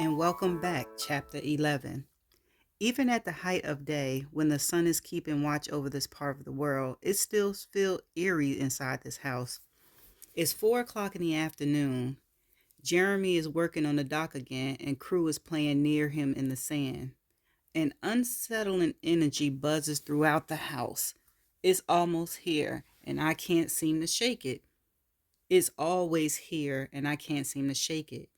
And welcome back, Chapter 11. Even at the height of day, when the sun is keeping watch over this part of the world, it still feels eerie inside this house. It's 4 o'clock in the afternoon. Jeremy is working on the dock again, and Crew is playing near him in the sand. An unsettling energy buzzes throughout the house. It's almost here, and I can't seem to shake it. It's always here, and I can't seem to shake it.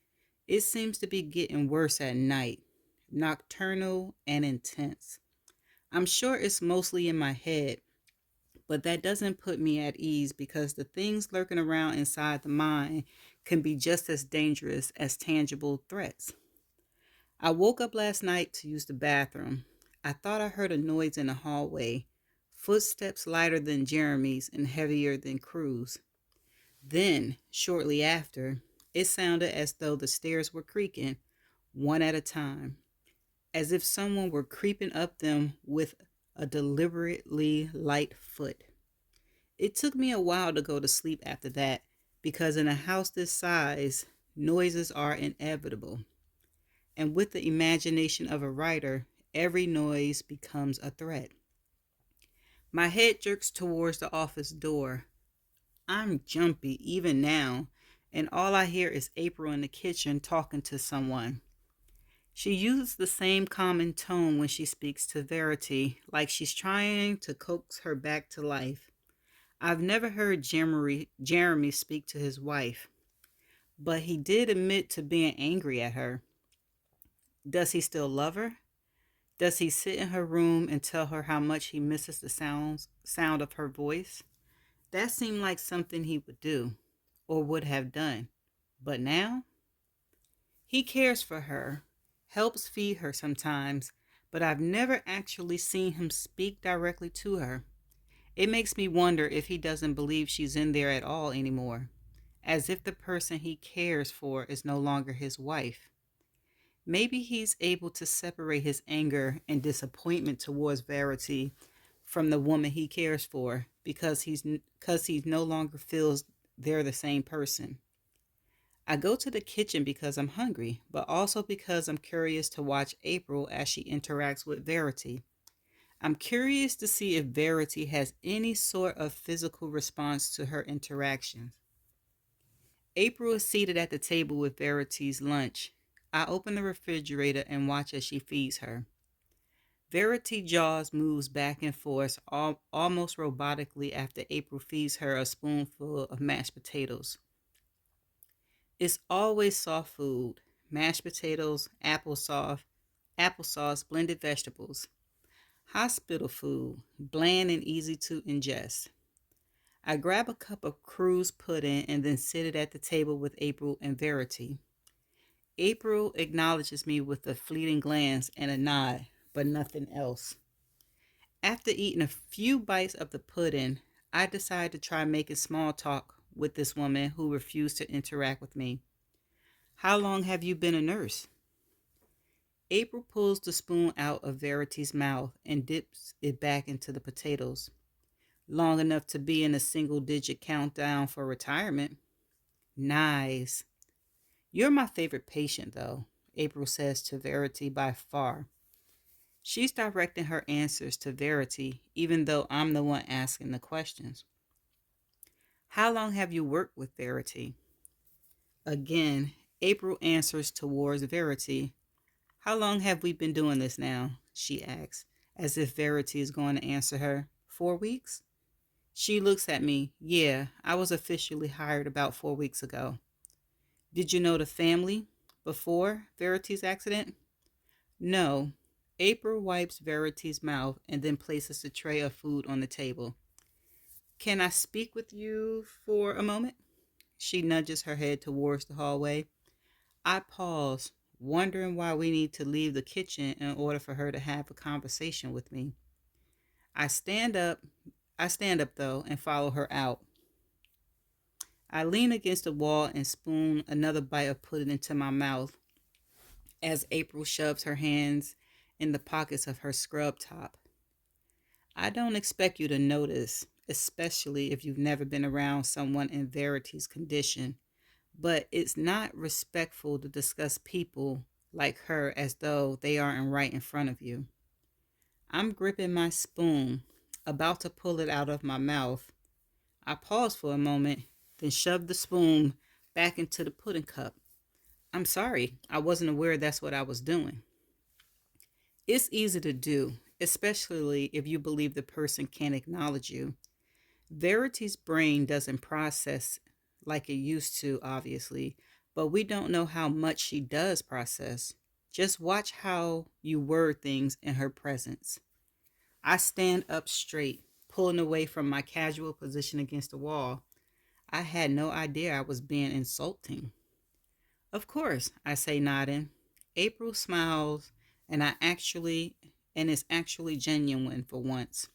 It seems to be getting worse at night, nocturnal and intense. I'm sure it's mostly in my head, but that doesn't put me at ease because the things lurking around inside the mind can be just as dangerous as tangible threats. I woke up last night to use the bathroom. I thought I heard a noise in the hallway, footsteps lighter than Jeremy's and heavier than Crew's. Then, shortly after, it sounded as though the stairs were creaking, one at a time, as if someone were creeping up them with a deliberately light foot. It took me a while to go to sleep after that, because in a house this size, noises are inevitable. And with the imagination of a writer, every noise becomes a threat. My head jerks towards the office door. I'm jumpy even now, and all I hear is April in the kitchen talking to someone. She uses the same common tone when she speaks to Verity, like she's trying to coax her back to life. I've never heard Jeremy speak to his wife, but he did admit to being angry at her. Does he still love her? Does he sit in her room and tell her how much he misses the sound of her voice? That seemed like something he would do, or would have done. But now? He cares for her, helps feed her sometimes, but I've never actually seen him speak directly to her. It makes me wonder if he doesn't believe she's in there at all anymore, as if the person he cares for is no longer his wife. Maybe he's able to separate his anger and disappointment towards Verity from the woman he cares for because he no longer feels they're the same person. I go to the kitchen because I'm hungry, but also because I'm curious to watch April as she interacts with Verity. I'm curious to see if Verity has any sort of physical response to her interactions. April is seated at the table with Verity's lunch. I open the refrigerator and watch as she feeds her. Verity jaws moves back and forth almost robotically after April feeds her a spoonful of mashed potatoes. It's always soft food, mashed potatoes, applesauce, blended vegetables. Hospital food, bland and easy to ingest. I grab a cup of Crew's pudding and then sit it at the table with April and Verity. April acknowledges me with a fleeting glance and a nod, but nothing else. After eating a few bites of the pudding, I decide to try making small talk with this woman who refused to interact with me. How long have you been a nurse? April pulls the spoon out of Verity's mouth and dips it back into the potatoes. Long enough to be in a single digit countdown for retirement. Nice. You're my favorite patient, though, April says to Verity by far. She's directing her answers to Verity, even though I'm the one asking the questions. How long have you worked with Verity? Again, April answers towards Verity. How long have we been doing this now? She asks, as if Verity is going to answer her. 4 weeks? She looks at me. Yeah, I was officially hired about 4 weeks ago. Did you know the family before Verity's accident? No. April wipes Verity's mouth and then places a tray of food on the table. Can I speak with you for a moment? She nudges her head towards the hallway. I pause, wondering why we need to leave the kitchen in order for her to have a conversation with me. I stand up. I stand up though and follow her out. I lean against the wall and spoon another bite of pudding into my mouth as April shoves her hands in the pockets of her scrub top. I don't expect you to notice, especially if you've never been around someone in Verity's condition, but it's not respectful to discuss people like her as though they aren't right in front of you. I'm gripping my spoon, about to pull it out of my mouth. I pause for a moment, then shove the spoon back into the pudding cup. I'm sorry, I wasn't aware that's what I was doing. It's easy to do, especially if you believe the person can't acknowledge you. Verity's brain doesn't process like it used to, obviously, but we don't know how much she does process. Just watch how you word things in her presence. I stand up straight, pulling away from my casual position against the wall. I had no idea I was being insulting. Of course, I say, nodding. April smiles, and it's actually genuine for once.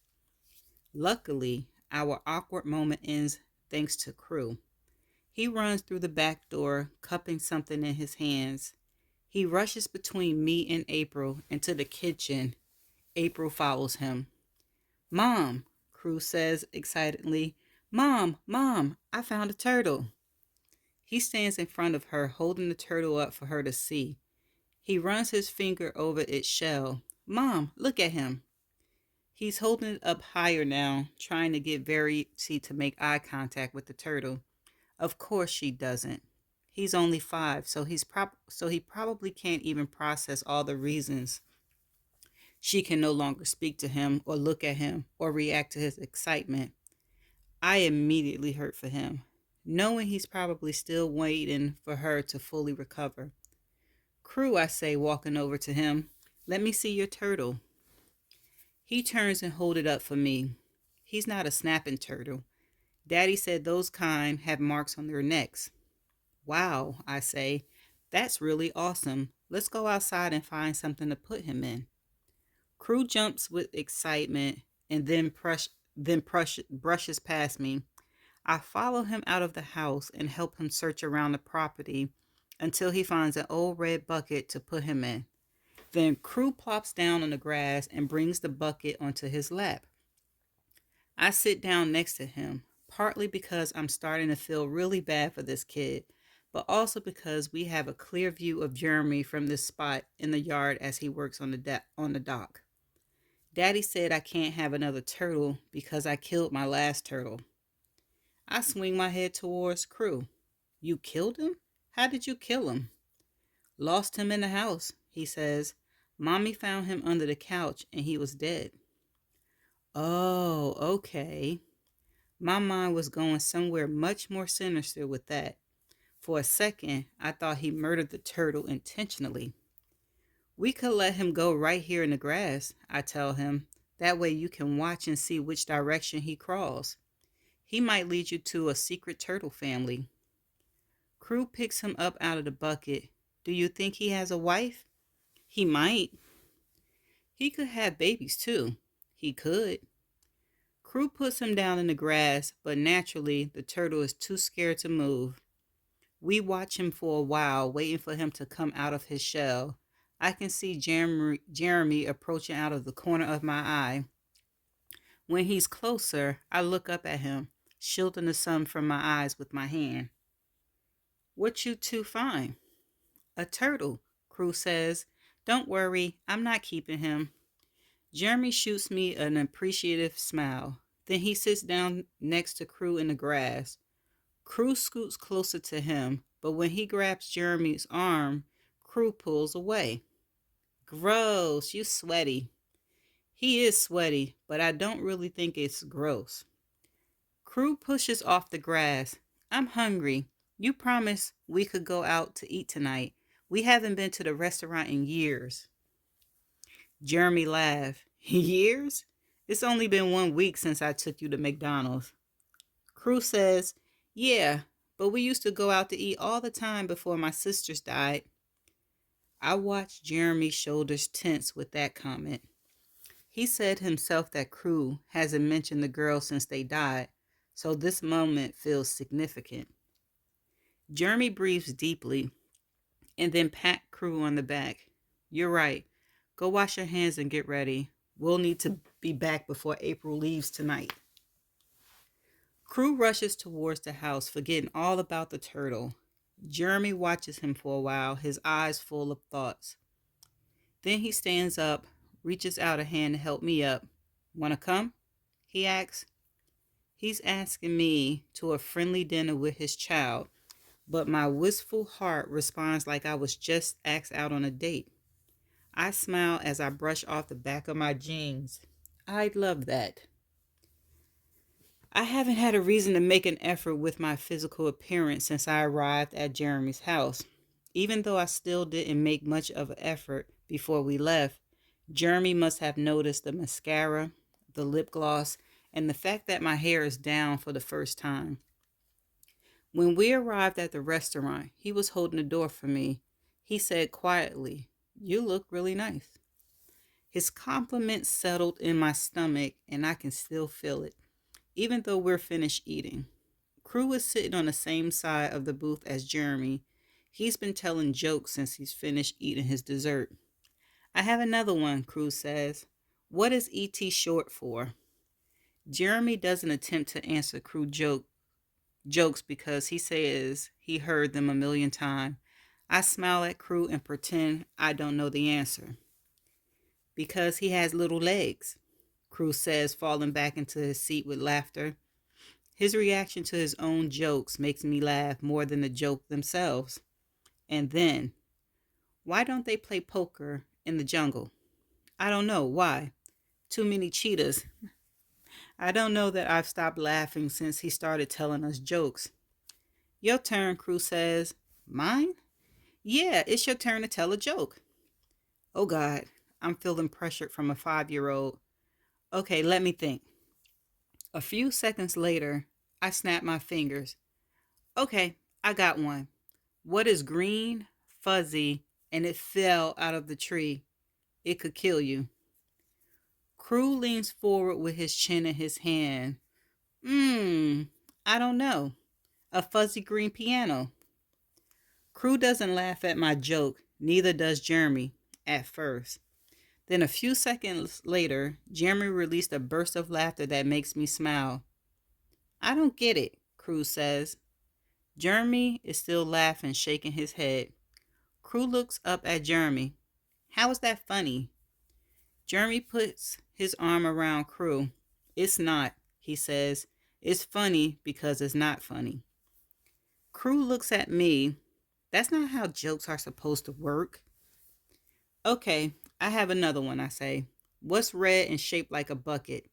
Luckily, our awkward moment ends thanks to Crew. He runs through the back door, cupping something in his hands. He rushes between me and April into the kitchen. April follows him. Mom, Crew says excitedly. Mom, I found a turtle. He stands in front of her, holding the turtle up for her to see. He runs his finger over its shell. Mom, look at him. He's holding it up higher now, trying to get Verity to make eye contact with the turtle. Of course she doesn't. He's only 5, so he probably can't even process all the reasons she can no longer speak to him or look at him or react to his excitement. I immediately hurt for him, knowing he's probably still waiting for her to fully recover. Crew, I say, walking over to him. Let me see your turtle. He turns and holds it up for me. He's not a snapping turtle. Daddy said those kind have marks on their necks. Wow, I say. That's really awesome. Let's go outside and find something to put him in. Crew jumps with excitement and then brushes past me. I follow him out of the house and help him search around the property until he finds an old red bucket to put him in. Then Crew plops down on the grass and brings the bucket onto his lap. I sit down next to him, partly because I'm starting to feel really bad for this kid, but also because we have a clear view of Jeremy from this spot in the yard as he works on the dock. Daddy said I can't have another turtle because I killed my last turtle. I swing my head towards Crew. You killed him? How did you kill him? Lost him in the house, he says. Mommy found him under the couch and he was dead. Oh, okay. My mind was going somewhere much more sinister with that. For a second, I thought he murdered the turtle intentionally. We could let him go right here in the grass, I tell him. That way you can watch and see which direction he crawls. He might lead you to a secret turtle family. Crew picks him up out of the bucket. Do you think he has a wife? He might. He could have babies too. He could. Crew puts him down in the grass, but naturally the turtle is too scared to move. We watch him for a while, waiting for him to come out of his shell. I can see Jeremy approaching out of the corner of my eye. When he's closer, I look up at him, shielding the sun from my eyes with my hand. What you two find? A turtle, Crew says. Don't worry, I'm not keeping him. Jeremy shoots me an appreciative smile. Then he sits down next to Crew in the grass. Crew scoots closer to him, but when he grabs Jeremy's arm, Crew pulls away. Gross, you sweaty. He is sweaty, but I don't really think it's gross. Crew pushes off the grass. I'm hungry. You promised we could go out to eat tonight. We haven't been to the restaurant in years. Jeremy laughed. Years? It's only been 1 week since I took you to McDonald's. Crew says, yeah, but we used to go out to eat all the time before my sisters died. I watched Jeremy's shoulders tense with that comment. He said himself that Crew hasn't mentioned the girls since they died, so this moment feels significant. Jeremy breathes deeply and then pat Crew on the back. You're right. Go wash your hands and get ready. We'll need to be back before April leaves tonight. Crew rushes towards the house, forgetting all about the turtle. Jeremy watches him for a while, his eyes full of thoughts. Then he stands up, reaches out a hand to help me up. "Wanna come?" he asks. He's asking me to a friendly dinner with his child, but my wistful heart responds like I was just asked out on a date. I smile as I brush off the back of my jeans. I'd love that. I haven't had a reason to make an effort with my physical appearance since I arrived at Jeremy's house. Even though I still didn't make much of an effort before we left, Jeremy must have noticed the mascara, the lip gloss, and the fact that my hair is down for the first time. When we arrived at the restaurant, he was holding the door for me. He said quietly, "You look really nice." His compliment settled in my stomach, and I can still feel it, even though we're finished eating. Crew is sitting on the same side of the booth as Jeremy. He's been telling jokes since he's finished eating his dessert. "I have another one," Crew says. "What is ET short for?" Jeremy doesn't attempt to answer Crew jokes because he says he heard them a million times. I smile at Crew and pretend I don't know the answer. "Because he has little legs," Crew says, falling back into his seat with laughter. His reaction to his own jokes makes me laugh more than the joke themselves. And then, "Why don't they play poker in the jungle?" "I don't know. Why?" "Too many cheetahs." I don't know that I've stopped laughing since he started telling us jokes. "Your turn," Crew says. "Mine?" "Yeah, it's your turn to tell a joke." Oh God, I'm feeling pressured from a 5-year-old. Okay, let me think. A few seconds later, I snap my fingers. Okay, I got one. What is green, fuzzy, and it fell out of the tree? It could kill you. Crew leans forward with his chin in his hand. I don't know. A fuzzy green piano. Crew doesn't laugh at my joke, neither does Jeremy, at first. Then a few seconds later, Jeremy released a burst of laughter that makes me smile. "I don't get it," Crew says. Jeremy is still laughing, shaking his head. Crew looks up at Jeremy. "How is that funny?" Jeremy puts his arm around Crew. "It's not," he says. "It's funny because it's not funny." Crew looks at me. "That's not how jokes are supposed to work." "Okay, I have another one," I say. "What's red and shaped like a bucket?"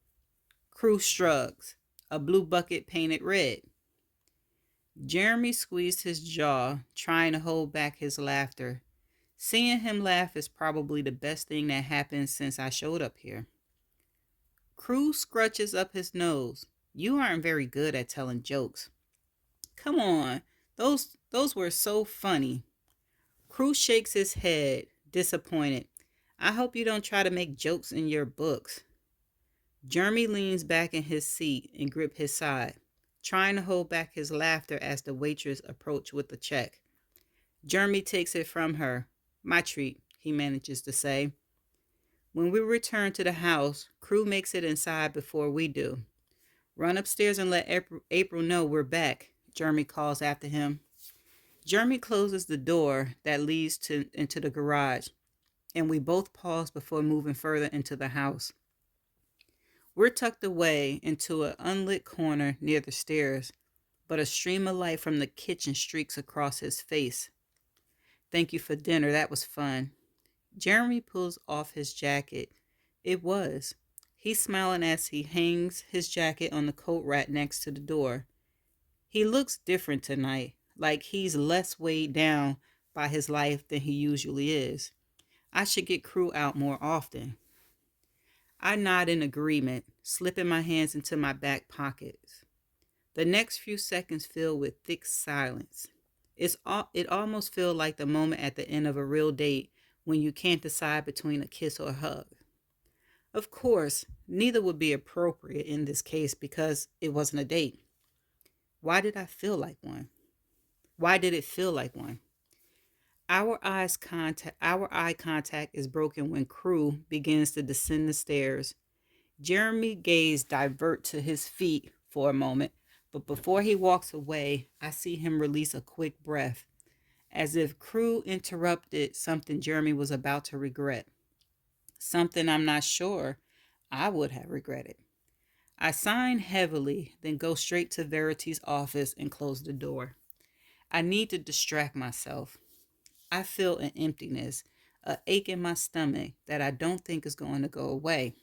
Crew shrugs. "A blue bucket painted red." Jeremy squeezed his jaw, trying to hold back his laughter. Seeing him laugh is probably the best thing that happened since I showed up here. Crew scrunches up his nose. "You aren't very good at telling jokes." "Come on, those were so funny." Crew shakes his head, disappointed. "I hope you don't try to make jokes in your books." Jeremy leans back in his seat and grips his side, trying to hold back his laughter as the waitress approaches with the check. Jeremy takes it from her. "My treat," he manages to say. When we return to the house, Crew makes it inside before we do. "Run upstairs and let April know we're back," Jeremy calls after him. Jeremy closes the door that leads into the garage, and we both pause before moving further into the house. We're tucked away into an unlit corner near the stairs, but a stream of light from the kitchen streaks across his face. "Thank you for dinner. That was fun." Jeremy pulls off his jacket. It was. He's smiling as he hangs his jacket on the coat rack next to the door. He looks different tonight, like he's less weighed down by his life than he usually is. I should get Crew out more often. I nod in agreement, slipping my hands into my back pockets. The next few seconds fill with thick silence. It almost feels like the moment at the end of a real date when you can't decide between a kiss or a hug. Of course, neither would be appropriate in this case because it wasn't a date. Why did I feel like one? Why did it feel like one? Our eye contact is broken when Crew begins to descend the stairs. Jeremy's gaze divert to his feet for a moment, but before he walks away, I see him release a quick breath. as if crew interrupted something Jeremy was about to regret, something I'm not sure I would have regretted. I sign heavily, then go straight to Verity's office and close the door. I need to distract myself. I feel an emptiness, a ache in my stomach that I don't think is going to go away.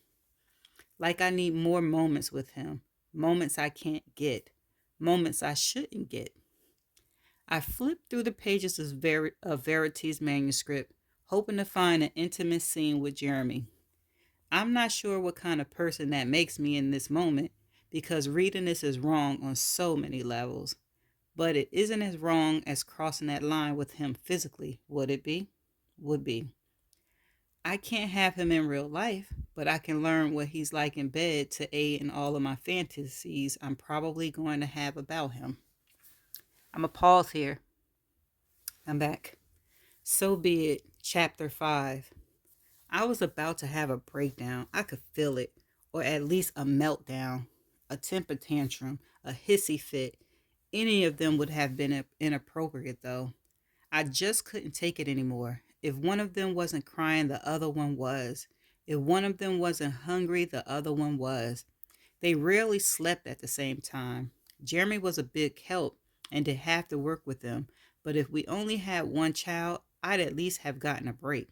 Like I need more moments with him, moments I can't get, moments I shouldn't get. I flipped through the pages of Verity's manuscript, hoping to find an intimate scene with Jeremy. I'm not sure what kind of person that makes me in this moment because reading this is wrong on so many levels. But it isn't as wrong as crossing that line with him physically, would it be? Would be. I can't have him in real life, but I can learn what he's like in bed to aid in all of my fantasies I'm probably going to have about him. I'm going to pause here. I'm back. So be it. Chapter 5. I was about to have a breakdown. I could feel it, or at least a meltdown, a temper tantrum, a hissy fit. Any of them would have been inappropriate, though. I just couldn't take it anymore. If one of them wasn't crying, the other one was. If one of them wasn't hungry, the other one was. They rarely slept at the same time. Jeremy was a big help and did have to work with them, but if we only had one child, I'd at least have gotten a break.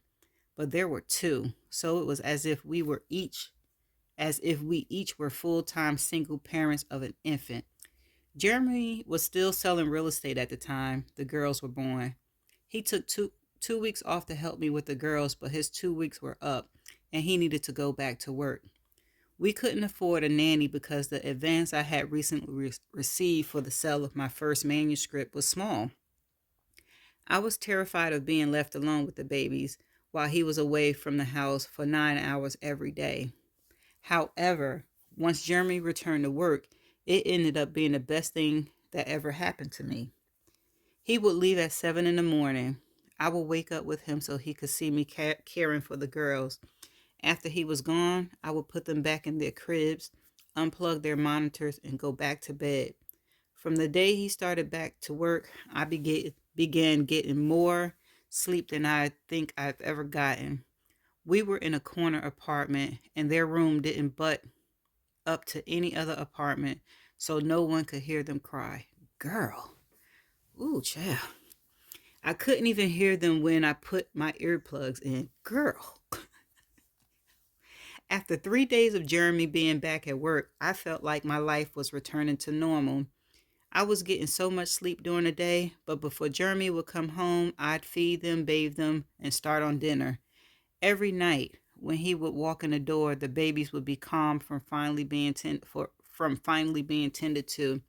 But there were two, so it was as if we each were full-time single parents of an infant. Jeremy was still selling real estate at the time the girls were born. He took two weeks off to help me with the girls, but his 2 weeks were up and he needed to go back to work. We couldn't afford a nanny because the advance I had recently received for the sale of my first manuscript was small. I was terrified of being left alone with the babies while he was away from the house for 9 hours every day. However, once Jeremy returned to work, it ended up being the best thing that ever happened to me. He would leave at 7 in the morning. I would wake up with him so he could see me caring for the girls. After he was gone, I would put them back in their cribs, unplug their monitors, and go back to bed. From the day he started back to work, I began getting more sleep than I think I've ever gotten. We were in a corner apartment, and their room didn't butt up to any other apartment, so no one could hear them cry. Girl. Ooh, child. I couldn't even hear them when I put my earplugs in. Girl. After 3 days of Jeremy being back at work, I felt like my life was returning to normal. I was getting so much sleep during the day, but before Jeremy would come home, I'd feed them, bathe them, and start on dinner. Every night, when he would walk in the door, the babies would be calm from finally being tended to.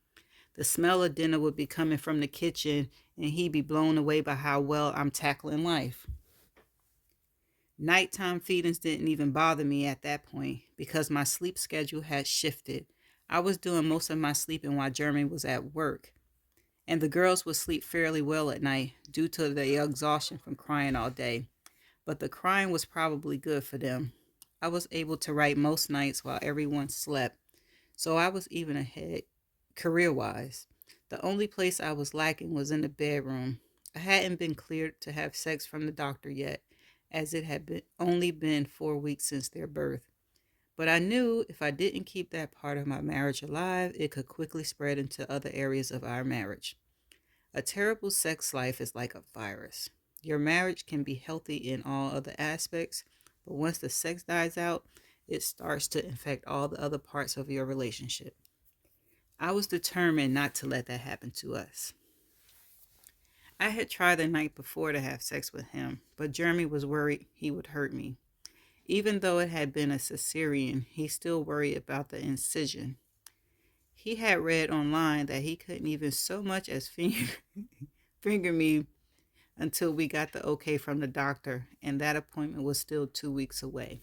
The smell of dinner would be coming from the kitchen, and he'd be blown away by how well I'm tackling life. Nighttime feedings didn't even bother me at that point because my sleep schedule had shifted. I was doing most of my sleeping while Jeremy was at work, and the girls would sleep fairly well at night due to the exhaustion from crying all day. But the crying was probably good for them. I was able to write most nights while everyone slept, so I was even ahead career-wise. The only place I was lacking was in the bedroom. I hadn't been cleared to have sex from the doctor yet, as it had only been 4 weeks since their birth. But I knew if I didn't keep that part of my marriage alive, it could quickly spread into other areas of our marriage. A terrible sex life is like a virus. Your marriage can be healthy in all other aspects, but once the sex dies out, it starts to infect all the other parts of your relationship. I was determined not to let that happen to us. I had tried the night before to have sex with him, but Jeremy was worried he would hurt me. Even though it had been a cesarean, he still worried about the incision. He had read online that he couldn't even so much as finger me until we got the okay from the doctor, and that appointment was still 2 weeks away.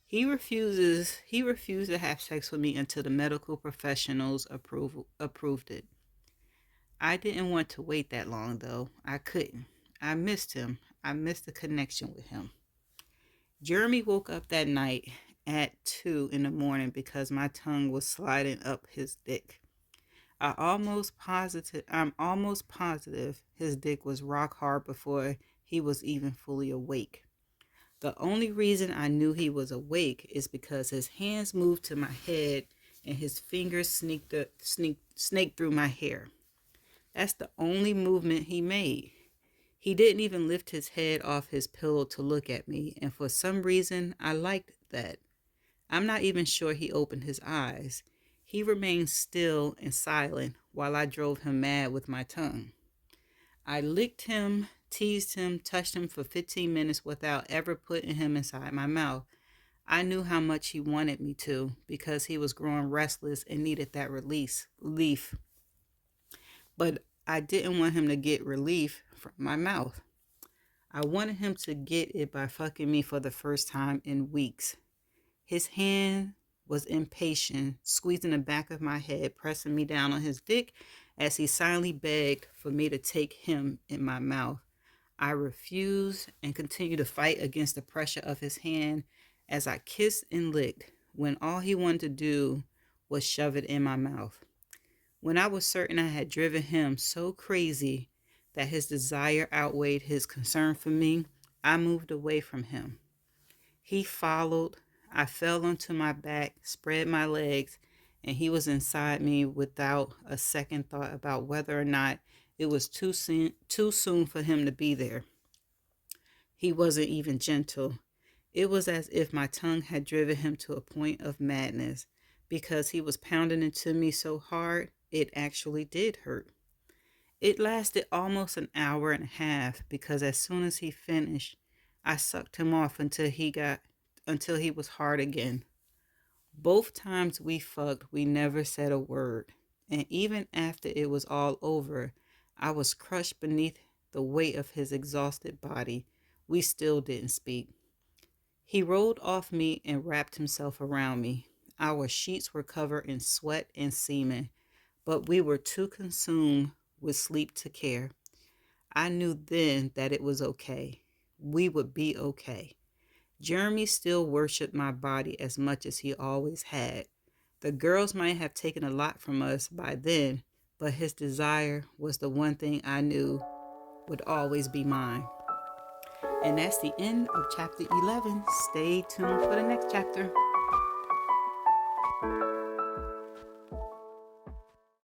He refused to have sex with me until the medical professionals approved it. I didn't want to wait that long though. I couldn't. I missed him. I missed the connection with him. Jeremy woke up that night at 2 in the morning because my tongue was sliding up his dick. I'm almost positive his dick was rock hard before he was even fully awake. The only reason I knew he was awake is because his hands moved to my head and his fingers snaked through my hair. That's the only movement he made. He didn't even lift his head off his pillow to look at me, and for some reason, I liked that. I'm not even sure he opened his eyes. He remained still and silent while I drove him mad with my tongue. I licked him, teased him, touched him for 15 minutes without ever putting him inside my mouth. I knew how much he wanted me to because he was growing restless and needed that relief. But I didn't want him to get relief from my mouth. I wanted him to get it by fucking me for the first time in weeks. His hand was impatient, squeezing the back of my head, pressing me down on his dick as he silently begged for me to take him in my mouth. I refused and continued to fight against the pressure of his hand as I kissed and licked when all he wanted to do was shove it in my mouth. When I was certain I had driven him so crazy that his desire outweighed his concern for me, I moved away from him. He followed. I fell onto my back, spread my legs, and he was inside me without a second thought about whether or not it was too soon for him to be there. He wasn't even gentle. It was as if my tongue had driven him to a point of madness because he was pounding into me so hard it actually did hurt. It lasted almost an hour and a half because as soon as he finished, I sucked him off until he was hard again. Both times we fucked, we never said a word. And even after it was all over, I was crushed beneath the weight of his exhausted body. We still didn't speak. He rolled off me and wrapped himself around me. Our sheets were covered in sweat and semen, but we were too consumed with sleep to care. I knew then that it was okay. We would be okay. Jeremy still worshiped my body as much as he always had. The girls might have taken a lot from us by then, but his desire was the one thing I knew would always be mine. And that's the end of chapter 11. Stay tuned for the next chapter.